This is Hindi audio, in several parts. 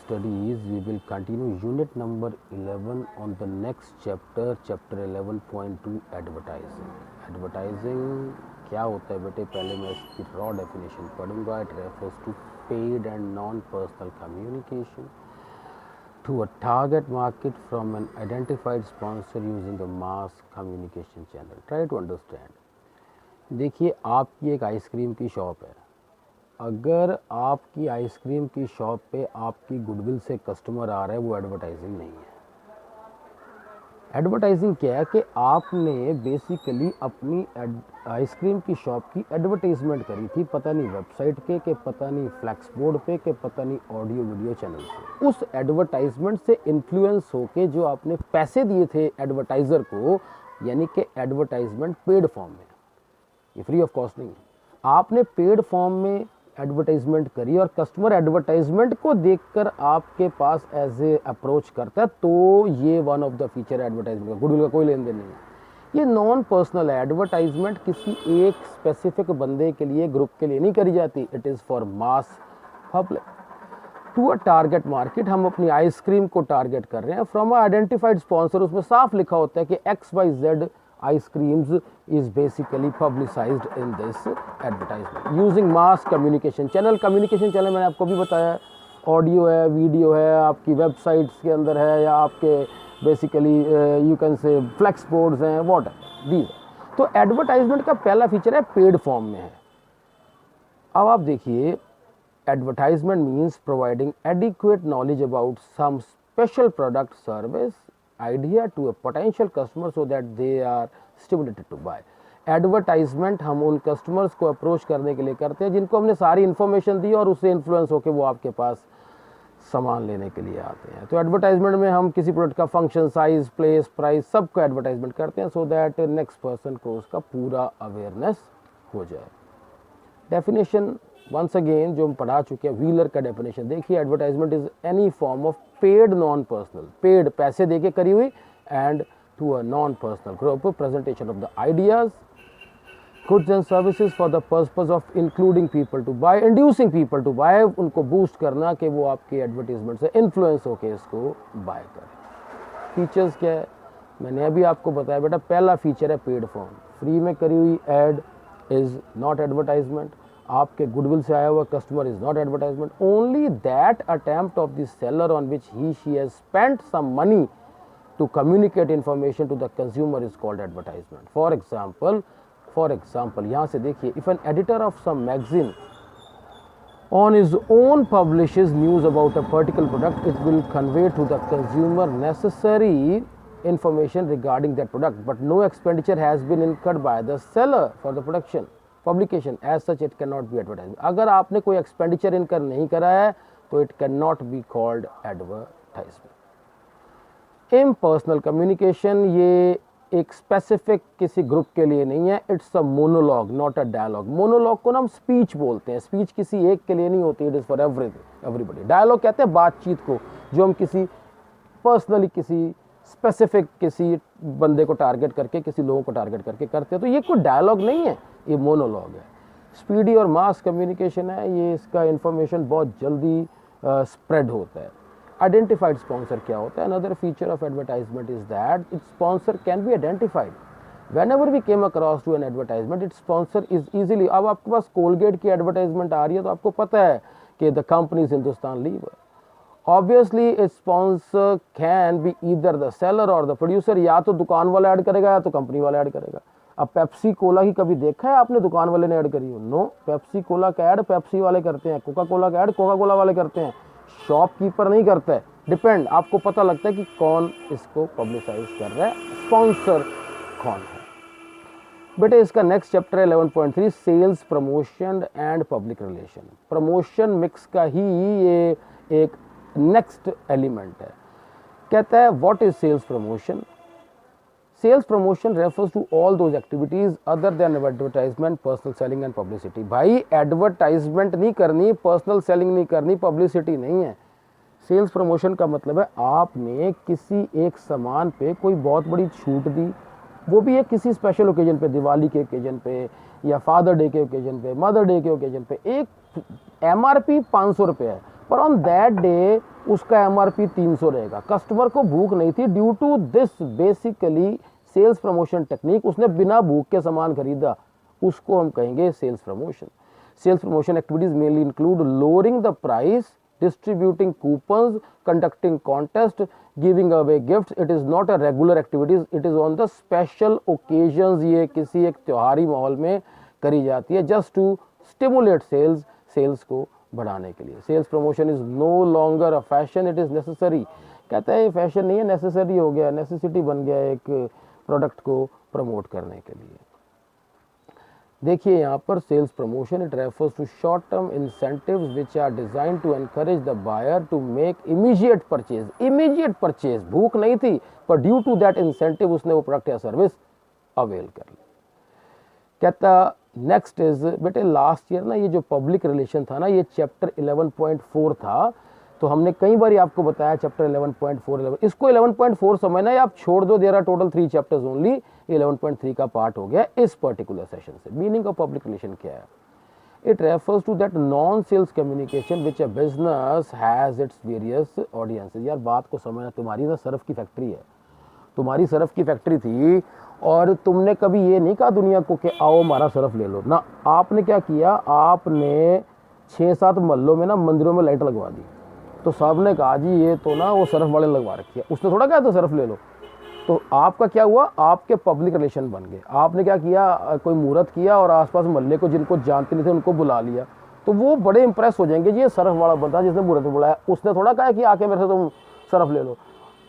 studies, we will continue unit number 11 on the next chapter, chapter 11.2 advertising. Advertising क्या होता है बेटे, पहले मैं इसकी रॉ डेफिनेशन पढ़ूंगा. It refers to paid and non personal communication to a target market from an identified sponsor using a mass communication channel. Try to understand. देखिए, आपकी एक आइसक्रीम की शॉप है. अगर आपकी आइसक्रीम की शॉप पे आपकी गुडविल से कस्टमर आ रहा है, वो एडवर्टाइजिंग नहीं है. एडवर्टाइजिंग क्या है कि आपने बेसिकली अपनी आइसक्रीम की शॉप की एडवर्टाइजमेंट करी थी, पता नहीं वेबसाइट पे कि पता नहीं फ्लैक्स बोर्ड पे कि पता नहीं ऑडियो वीडियो चैनल पे. उस एडवर्टाइजमेंट से इन्फ्लुएंस होके जो आपने पैसे दिए थे एडवर्टाइज़र को, यानी कि एडवर्टाइजमेंट पेड फॉर्म में, ये फ्री ऑफ कॉस्ट नहीं है, आपने पेड फॉर्म में एडवर्टाइजमेंट करी और कस्टमर एडवर्टाइजमेंट को देखकर आपके पास एज ए अप्रोच करता है, तो ये one of the feature advertisement का. गुडविल का कोई लेन देन नहीं है. ये नॉन पर्सनल है. एडवर्टाइजमेंट किसी एक स्पेसिफिक बंदे के लिए, ग्रुप के लिए नहीं करी जाती. It is for mass public to a target market. हम अपनी आइसक्रीम को टारगेट कर रहे हैं फ्रॉम अ आइडेंटिफाइड स्पॉन्सर. उसमें साफ लिखा होता है कि XYZ ice creams is basically publicized in this advertisement using mass communication channel. Communication channel मैंने आपको भी बताया, ऑडियो है, वीडियो है, आपकी वेबसाइट्स के अंदर है, या आपके basically you can say flex boards हैं, वॉट है दीज. तो एडवर्टाइजमेंट का पहला फीचर है पेड फॉर्म में है. अब आप देखिए, advertisement means providing adequate knowledge about some special product service idea to a potential customer so that they are stimulated to buy. Advertisement हम उन कस्टमर्स को अप्रोच करने के लिए करते हैं जिनको हमने सारी इन्फॉर्मेशन दी और उससे इन्फ्लुएंस होकर वो आपके पास सामान लेने के लिए आते हैं. तो एडवर्टाइजमेंट में हम किसी प्रोडक्ट का फंक्शन, साइज, प्लेस, प्राइस, सबको एडवर्टाइजमेंट करते हैं सो दैट नेक्स्ट पर्सन को उसका पूरा अवेयरनेस हो जाए. डेफिनेशन वंस अगेन जो हम पढ़ा चुके हैं, व्हीलर का डेफिनेशन देखिए. Advertisement is any form of paid non personal, paid पैसे देके करी हुई, and to a non-personal group presentation of the ideas, goods and services for the purpose of including people to buy, inducing people to buy. उनको बूस्ट करना कि वो आपके एडवर्टीजमेंट से इन्फ्लुएंस होकर इसको बाय करें. फीचर्स क्या है मैंने अभी आपको बताया बेटा. पहला फीचर है पेड फॉर्म. फ्री में करी हुई एड इज नॉट एडवर्टाइजमेंट. आपके गुडविल से आया हुआ customer is not advertisement. Only that attempt of the seller on which he she has spent some money to communicate information to the consumer is called advertisement. For example, यहाँ से देखिए, if an editor of some magazine on his own publishes news about a particular product, it will convey to the consumer necessary information regarding that product, but no expenditure has been incurred by the seller for the publication. As such, it cannot be advertisement. अगर आपने कोई expenditure incur नहीं करा है, तो it cannot be called advertisement. Impersonal communication ये एक स्पेसिफिक किसी ग्रुप के लिए नहीं है. It's a monologue not a dialogue. Monologue को ना हम स्पीच बोलते हैं. स्पीच किसी एक के लिए नहीं होती. It is for everybody. Dialogue कहते हैं बातचीत को, जो हम किसी पर्सनली किसी स्पेसिफिक किसी बंदे को टारगेट करके, किसी लोगों को टारगेट करके करते हैं. तो ये कोई डायलॉग नहीं है, ये मोनोलॉग है. स्पीडी और मास कम्युनिकेशन है ये. इसका इन्फॉर्मेशन बहुत जल्दी स्प्रेड होता है. आइडेंटिफाइड स्पॉन्सर क्या होता है? Another feature of advertisement is that it's sponsor can be identified. whenever we came across to an advertisement, its sponsor is easily. अब आपके पास कोलगेट की एडवर्टाइजमेंट आ रही है तो आपको पता है कि the company is Hindustan Lever. Obviously its sponsor can be either the seller और द प्रोड्यूसर. या तो दुकान वाला ऐड करेगा या तो कंपनी वाला ऐड करेगा. अब पेप्सी कोला की कभी देखा है आपने दुकान वाले ने ऐड करी हो? नो. पेप्सी कोला का ऐड पेप्सी वाले करते हैं, कोका कोला का ऐड कोका कोला वाले करते हैं, शॉपकीपर नहीं करता है. डिपेंड, आपको पता लगता है कि कौन इसको पब्लिसाइज कर रहा है, स्पॉन्सर कौन है. बेटे इसका नेक्स्ट चैप्टर है 11.3 sales promotion and public relation. Promotion mix का ही ये एक नेक्स्ट एलिमेंट है. कहता है what is sales promotion? Sales promotion refers to all those activities other than advertisement, personal selling and publicity. भाई एडवर्टाइजमेंट नहीं करनी, पर्सनल सेलिंग नहीं करनी, पब्लिसिटी नहीं है. सेल्स प्रमोशन का मतलब है आपने किसी एक सामान पे कोई बहुत बड़ी छूट दी, वो भी है किसी स्पेशल ओकेजन पे, दिवाली के ओकेजन पे या फादर डे के ओकेजन पे, मदर डे के ओकेजन पे. एक MRP 500 रुपये है, पर ऑन दैट डे उसका MRP 300 रहेगा। कस्टमर को भूख नहीं थी, due to this basically sales promotion technique उसने बिना भूख के सामान खरीदा, उसको हम कहेंगे sales promotion. Sales promotion activities mainly include lowering the price, distributing coupons, conducting contest, giving away gifts. It is not a regular activities, it is on the special occasions। ये किसी एक त्योहारी माहौल में करी जाती है just to stimulate sales, sales को बढ़ाने के लिए। Sales promotion is no longer a fashion, it is necessary. कहता है ये फैशन नहीं है, नेसेसरी हो गया, नेसेसिटी बन गया एक प्रोडक्ट को प्रमोट करने के लिए। देखिए यहाँ पर sales promotion, it refers to short term incentives which are design to encourage the buyer to make immediate purchase. Immediate purchase, भूख नहीं थी पर ड्यू टू दैट इंसेंटिव उसने वो प्रोडक्ट या सर्विस अवेल कर ली। कहता नेक्स्ट इज, बेटे लास्ट ईयर ना ये जो पब्लिक रिलेशन था ना, ये चैप्टर 11.4 था, तो हमने कई बार आपको बताया चैप्टर 11.4 इसको 11.4 समझना है, आप छोड़ दो, there are total 3 chapters only, 11.3 का पार्ट हो गया इस पर्टिकुलर सेशन से। मीनिंग ऑफ पब्लिक रिलेशन क्या है? It refers to that non sales communication which a business has its various audiences. यार बात को समझना, तुम्हारी ना सर्फ की फैक्ट्री है, तुम्हारी सर्फ की फैक्ट्री थी और तुमने कभी ये नहीं कहा दुनिया को कि आओ हमारा सर्फ ले लो ना। आपने क्या किया, आपने 6-7 मोहल्लों में ना मंदिरों में लाइट लगवा दी, तो साहब ने कहा जी ये तो ना वो सर्फ वाले लगवा रखी है, उसने थोड़ा कहा तो सर्फ ले लो। तो आपका क्या हुआ, आपके पब्लिक रिलेशन बन गए। आपने क्या किया, कोई मुहूर्त किया और आसपास मोहल्ले को जिनको जानते नहीं थे उनको बुला लिया, तो वो बड़े इंप्रेस हो जाएंगे जी ये सर्फ वाला बंदा जिसने मुहूर्त में बुलाया, उसने थोड़ा कहा कि आके मेरे से तुम सर्फ ले लो।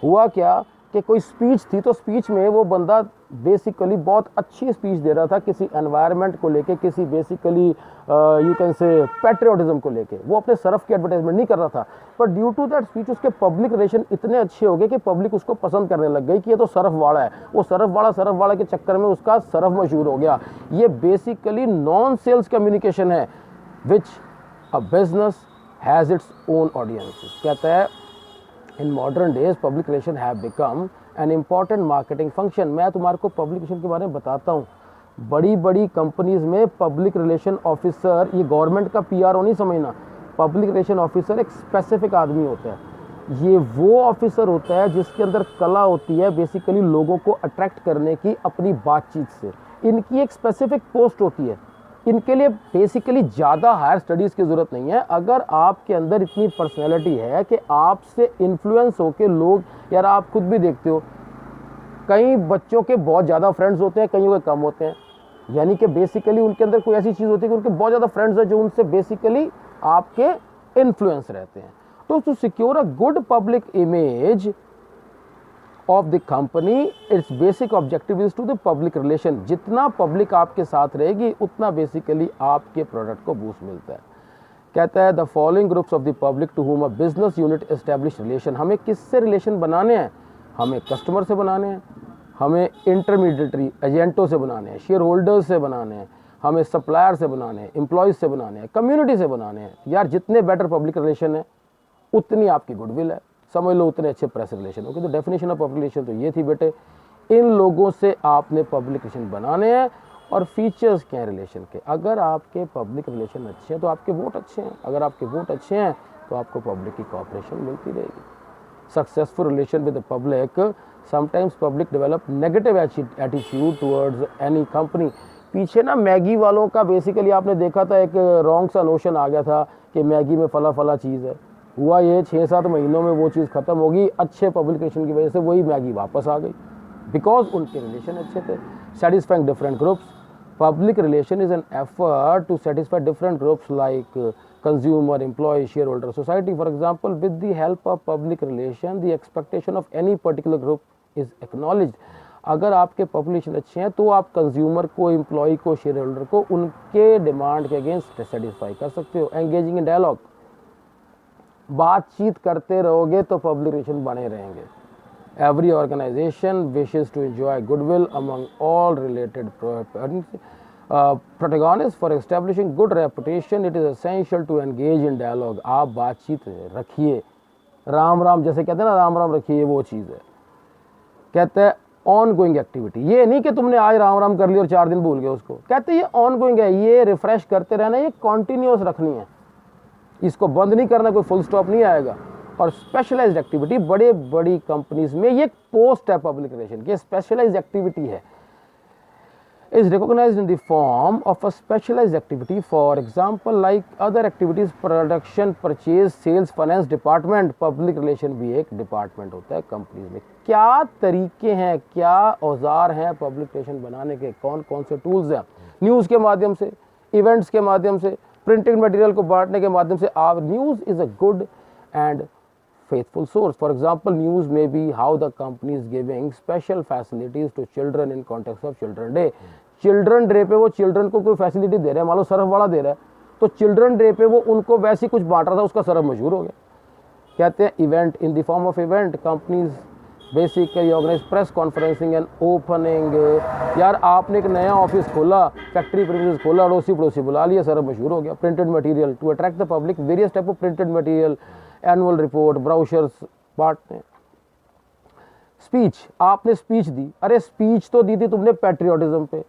हुआ क्या कि कोई स्पीच थी, तो स्पीच में वो बंदा बेसिकली बहुत अच्छी स्पीच दे रहा था किसी एनवायरनमेंट को लेके, किसी बेसिकली यू कैन से पैट्रियोटिज्म को लेके, वो अपने सर्फ की एडवर्टाइजमेंट नहीं कर रहा था, पर ड्यू टू दैट स्पीच उसके पब्लिक रिलेशन इतने अच्छे हो गए कि पब्लिक उसको पसंद करने लग गई कि ये तो सर्फ वाला है। वो सर्फ वाला के चक्कर में उसका सर्फ मशहूर हो गया। ये बेसिकली नॉन सेल्स कम्युनिकेशन है which a business has its own audience. कहता है in modern days public relation have become an important marketing function. मैं तुम्हारे को पब्लिक रिलेशन के बारे में बताता हूँ। बड़ी बड़ी कंपनीज में पब्लिक रिलेशन ऑफिसर, ये गवर्नमेंट का PRO नहीं समझना, पब्लिक रिलेशन ऑफिसर एक स्पेसिफिक आदमी होता है। ये वो ऑफिसर होता है जिसके अंदर कला होती है बेसिकली लोगों को अट्रैक्ट करने की अपनी बातचीत से। इनकी एक स्पेसिफिक पोस्ट होती है, इनके लिए बेसिकली ज़्यादा हायर स्टडीज़ की ज़रूरत नहीं है। अगर आपके अंदर इतनी पर्सनैलिटी है कि आपसे इन्फ्लुएंस होकर लोग, यार आप खुद भी देखते हो कई बच्चों के बहुत ज़्यादा फ्रेंड्स होते हैं, कईयों के कम होते हैं, यानी कि बेसिकली उनके अंदर कोई ऐसी चीज़ होती है कि उनके बहुत ज़्यादा फ्रेंड्स हैं जो उनसे बेसिकली आपके इन्फ्लुएंस रहते हैं। तो to secure a good public image of the company, it's basic objective is to the public relation. जितना पब्लिक आपके साथ रहेगी उतना बेसिकली आपके प्रोडक्ट को बूस्ट मिलता है। कहता है the following groups of the public to whom a business unit establish relation. हमें किससे रिलेशन बनाने हैं? हमें कस्टमर से बनाने हैं, हमें इंटरमीडिएटरी एजेंटों से बनाने हैं, शेयर होल्डर्स से बनाने हैं, हमें सप्लायर से बनाने हैं, एम्प्लॉयज़ से बनाने हैं, कम्युनिटी से बनाने हैं। यार जितने बेटर पब्लिक रिलेशन है उतनी आपकी गुडविल है, समझ लो उतने अच्छे प्रेस रिलेशन। ओके, तो डेफिनेशन ऑफ पब्लिक रिलेशन तो ये थी बेटे, इन लोगों से आपने पब्लिक रिलेशन बनाने हैं। और फीचर्स क्या हैं रिलेशन के? अगर आपके पब्लिक रिलेशन अच्छे हैं तो आपके वोट अच्छे हैं, अगर आपके वोट अच्छे हैं तो आपको पब्लिक की कोऑपरेशन मिलती रहेगी। Successful relation with the public, sometimes public develop negative attitude towards any company. पीछे ना मैगी वालों का बेसिकली आपने देखा था, एक रॉन्ग सा नोशन आ गया था कि मैगी में फला चीज़ है। हुआ ये 6-7 महीनों में वो चीज़ ख़त्म होगी, अच्छे पब्लिक रिलेशन की वजह से वही मैगी वापस आ गई, बिकॉज उनके रिलेशन अच्छे थे। Satisfying different groups, public relation is an effort to satisfy different groups like consumer, employee, shareholder, society. For example, with the help of public relation, the expectation of any particular group is acknowledged. अगर आपके पॉपुलेशन अच्छे हैं तो आप कंज्यूमर को, एम्प्लॉय को, शेयर होल्डर को उनके डिमांड के अगेंस्ट सेटिस्फाई कर सकते हो। एंगेजिंग इन डायलॉग, बातचीत करते रहोगे तो पब्लिक रिलेशन बने रहेंगे। Every organization wishes to enjoy goodwill among all related protagonist for establishing good reputation it is essential to engage in dialogue. आप बातचीत रखिए, राम राम जैसे कहते हैं ना, राम राम रखिए, वो चीज़ है। कहते हैं ऑन गोइंग एक्टिविटी, ये नहीं कि तुमने आज राम राम कर लिया और 4 दिन भूल गए उसको। कहते हैं ये ऑन गोइंग है, ये रिफ्रेश करते रहना, ये कॉन्टीन्यूस रखनी है। इसको बंद नहीं करना, कोई फुल स्टॉप नहीं आएगा। और स्पेशलाइज्ड एक्टिविटी, बड़े बड़ी कंपनीज में ये पोस्ट है पब्लिक रिलेशन की, स्पेशलाइज्ड एक्टिविटी है, is recognized in the form of a specialized activity, for example like other activities, production, purchase, sales, finance department। Public relation भी एक डिपार्टमेंट होता है कंपनीज में। क्या तरीके हैं, क्या औजार हैं पब्लिक रिलेशन बनाने के, कौन कौन से टूल्स हैं? न्यूज़ के माध्यम से, इवेंट्स के माध्यम से, प्रिंटेड मटेरियल को बांटने के माध्यम से। आप news is a good and faithful source. For example, news may be how the company is giving special facilities to children in context of Children Day। Children day पे वो चिल्ड्रन को कोई फैसिलिटी दे रहा है, मान लो सर्फ वाला दे रहा है, तो चिल्ड्रन डे पे वो उनको वैसे कुछ बांट रहा था, उसका सर्फ मशहूर हो गया। कहते हैं event, in the form of event companies basically organize press conferencing and opening. यार आपने एक नया ऑफिस खोला, फैक्ट्री प्रीमिसेस खोला, अड़ोसी पड़ोसी बुला लिया, सर्फ मशहूर हो गया। Printed material to attract the public, various type of printed material, annual report, brochures बांटने। स्पीच, आपने स्पीच दी, अरे स्पीच तो दी थी तुमने पैट्रियोटिज्म पे,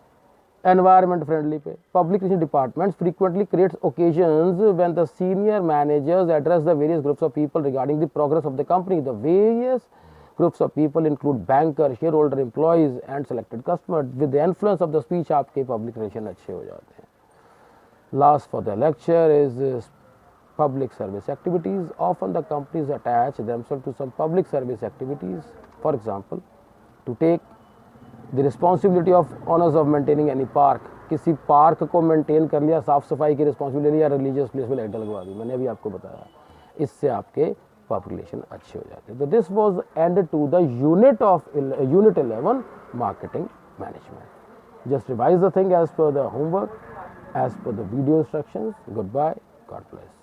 एनवायरमेंट फ्रेंडली पे। Public relation departments frequently creates occasions when the senior managers address the various groups of people regarding the progress of the company. The various groups of people include banker, share holder, employees and selected customer. With the influence of the speech आपके पब्लिक रिलेशन अच्छे हो जाते हैं। Last for the lecture is public service activities। Often the companies attach themselves to some public service activities, for example to take the responsibility of owners of maintaining any park। किसी पार्क को मेंटेन कर लिया, साफ सफाई की रिस्पॉन्सिबिलिटी लिया, रिलीजियस प्लेस में लाइट लगवा दी, मैंने अभी आपको बताया। इससे आपके पब्लिक रिलेशन अच्छे हो जाते हैं। तो this was end to the unit 11 marketing management. Just revise the thing as per the homework, as per the video instructions. Good bye, God bless.